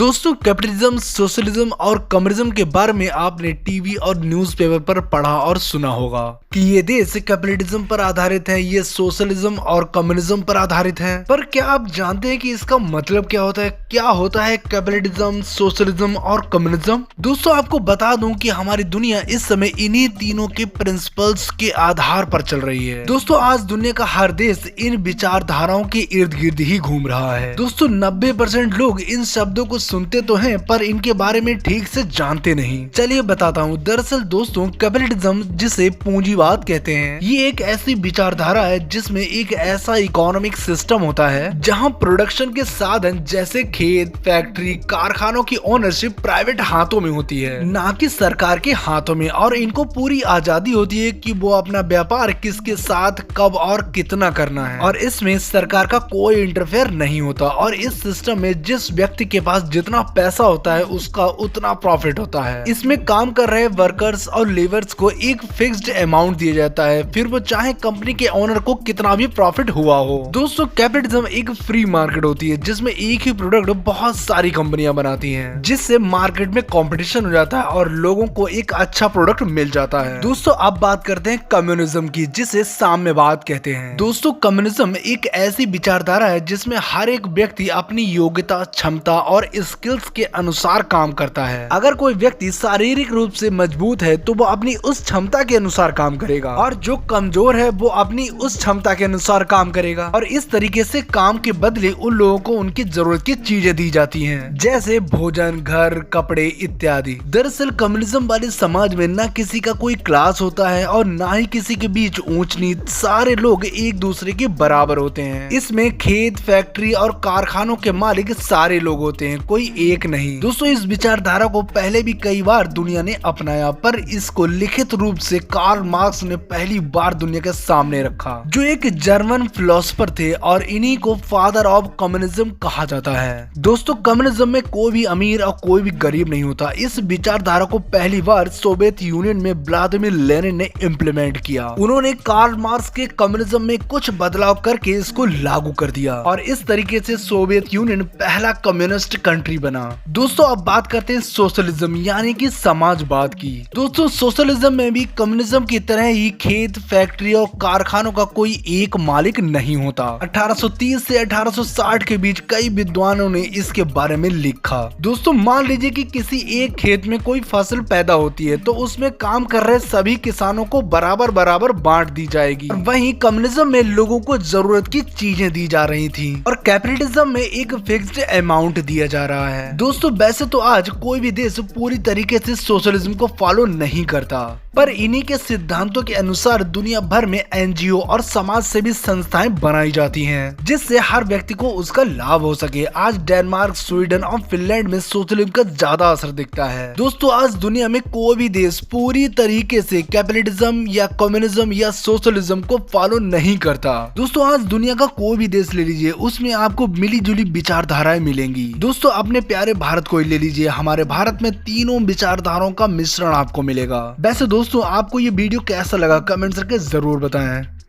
दोस्तों capitalism, socialism और communism के बारे में आपने टीवी और न्यूज़पेपर पर पढ़ा और सुना होगा कि ये देश कैपिटलिज्म पर आधारित है, ये सोशलिज्म और कम्युनिज्म पर आधारित है। पर क्या आप जानते हैं कि इसका मतलब क्या होता है? क्या होता है कैपिटलिज्म, सोशलिज्म और कम्युनिज्म? दोस्तों आपको बता दूं कि हमारी दुनिया इस समय इन्हीं तीनों के प्रिंसिपल्स के आधार पर चल रही है। दोस्तों आज दुनिया का हर देश इन विचारधाराओं के इर्द गिर्द ही घूम रहा है। दोस्तों 90% लोग इन शब्दों को सुनते तो हैं पर इनके बारे में ठीक से जानते नहीं। चलिए बताता हूँ। दरअसल दोस्तों कैपिटलिज्म, जिसे पूंजीवाद कहते हैं, ये एक ऐसी विचारधारा है जिसमें एक ऐसा इकोनॉमिक सिस्टम होता है जहाँ प्रोडक्शन के साधन जैसे खेत, फैक्ट्री, कारखानों की ओनरशिप प्राइवेट हाथों में होती है, ना कि सरकार के हाथों में। और इनको पूरी आजादी होती है कि वो अपना व्यापार किसके साथ, कब और कितना करना है, और इसमें सरकार का कोई इंटरफेयर नहीं होता। और इस सिस्टम में जिस व्यक्ति के पास जितना पैसा होता है उसका उतना प्रॉफिट होता है। इसमें काम कर रहे वर्कर्स और लेबर्स को एक फिक्स्ड अमाउंट दिया जाता है, फिर वो चाहे कंपनी के ओनर को कितना भी प्रॉफिट हुआ हो। दोस्तों कैपिटलिज्म एक फ्री मार्केट होती है जिसमें एक ही प्रोडक्ट बहुत सारी कंपनियां बनाती हैं, जिससे मार्केट में कंपटीशन हो जाता है और लोगों को एक अच्छा प्रोडक्ट मिल जाता है। दोस्तों अब बात करते हैं कम्युनिज्म की, जिसे साम्यवाद कहते हैं। दोस्तों कम्युनिज्म एक ऐसी विचारधारा है जिसमें हर एक व्यक्ति अपनी योग्यता, क्षमता और स्किल्स के अनुसार काम करता है। अगर कोई व्यक्ति शारीरिक रूप से मजबूत है तो वो अपनी उस क्षमता के अनुसार काम करेगा, और जो कमजोर है वो अपनी उस क्षमता के अनुसार काम करेगा। और इस तरीके से काम के बदले उन लोगों को उनकी जरूरत की चीजें दी जाती हैं, जैसे भोजन, घर, कपड़े इत्यादि। दरअसल कम्युनिज्म वाले समाज में न किसी का कोई क्लास होता है और न ही किसी के बीच ऊंच नीच, सारे लोग एक दूसरे के बराबर होते हैं। इसमें खेत, फैक्ट्री और कारखानों के मालिक सारे लोग होते हैं, कोई एक नहीं। दोस्तों इस विचारधारा को पहले भी कई बार दुनिया ने अपनाया, पर इसको लिखित रूप से कार्ल मार्क्स ने पहली बार दुनिया के सामने रखा, जो एक जर्मन फिलोसोफर थे, और इन्हीं को फादर ऑफ कम्युनिज्म कहा जाता है। दोस्तों कम्युनिज्म में कोई भी अमीर और कोई भी गरीब नहीं होता। इस विचारधारा को पहली बार सोवियत यूनियन में व्लादिमीर लेनिन ने इम्प्लीमेंट किया। उन्होंने कार्ल मार्क्स के कम्युनिज्म में कुछ बदलाव करके इसको लागू कर दिया, और इस तरीके से सोवियत यूनियन पहला कम्युनिस्ट कंट्री बना। दोस्तों अब बात करते हैं सोशलिज्म यानी कि समाजवाद की। दोस्तों सोशलिज्म में भी कम्युनिज्म की तरह ही खेत, फैक्ट्री और कारखानों का कोई एक मालिक नहीं होता। 1830 से 1860 के बीच कई विद्वानों ने इसके बारे में लिखा। दोस्तों मान लीजिए कि किसी एक खेत में कोई फसल पैदा होती है तो उसमें काम कर रहे सभी किसानों को बराबर बराबर बांट दी जाएगी। वहीं कम्युनिज्म में लोगों को जरूरत की चीजें दी जा रही थी, और कैपिटलिज्म में एक फिक्स्ड अमाउंट दिया जा रहा है। दोस्तों वैसे तो आज कोई भी देश पूरी तरीके से सोशलिज्म को फॉलो नहीं करता, पर इन्हीं के सिद्धांतों के अनुसार दुनिया भर में एनजीओ और समाज सेवी संस्थाएं बनाई जाती हैं, जिससे हर व्यक्ति को उसका लाभ हो सके। आज डेनमार्क, स्वीडन और फिनलैंड में सोशलिज्म का ज्यादा असर दिखता है। दोस्तों आज दुनिया में कोई भी देश पूरी तरीके से कैपिटलिज्म या कम्युनिज्म या सोशलिज्म को फॉलो नहीं करता। दोस्तों आज दुनिया का कोई भी देश ले लीजिए, उसमें आपको मिली जुली विचारधाराएं मिलेंगी। दोस्तों अपने प्यारे भारत को ले लीजिए, हमारे भारत में तीनों विचारधाराओं का मिश्रण आपको मिलेगा। वैसे दोस्तों आपको ये वीडियो कैसा लगा कमेंट करके जरूर बताएं।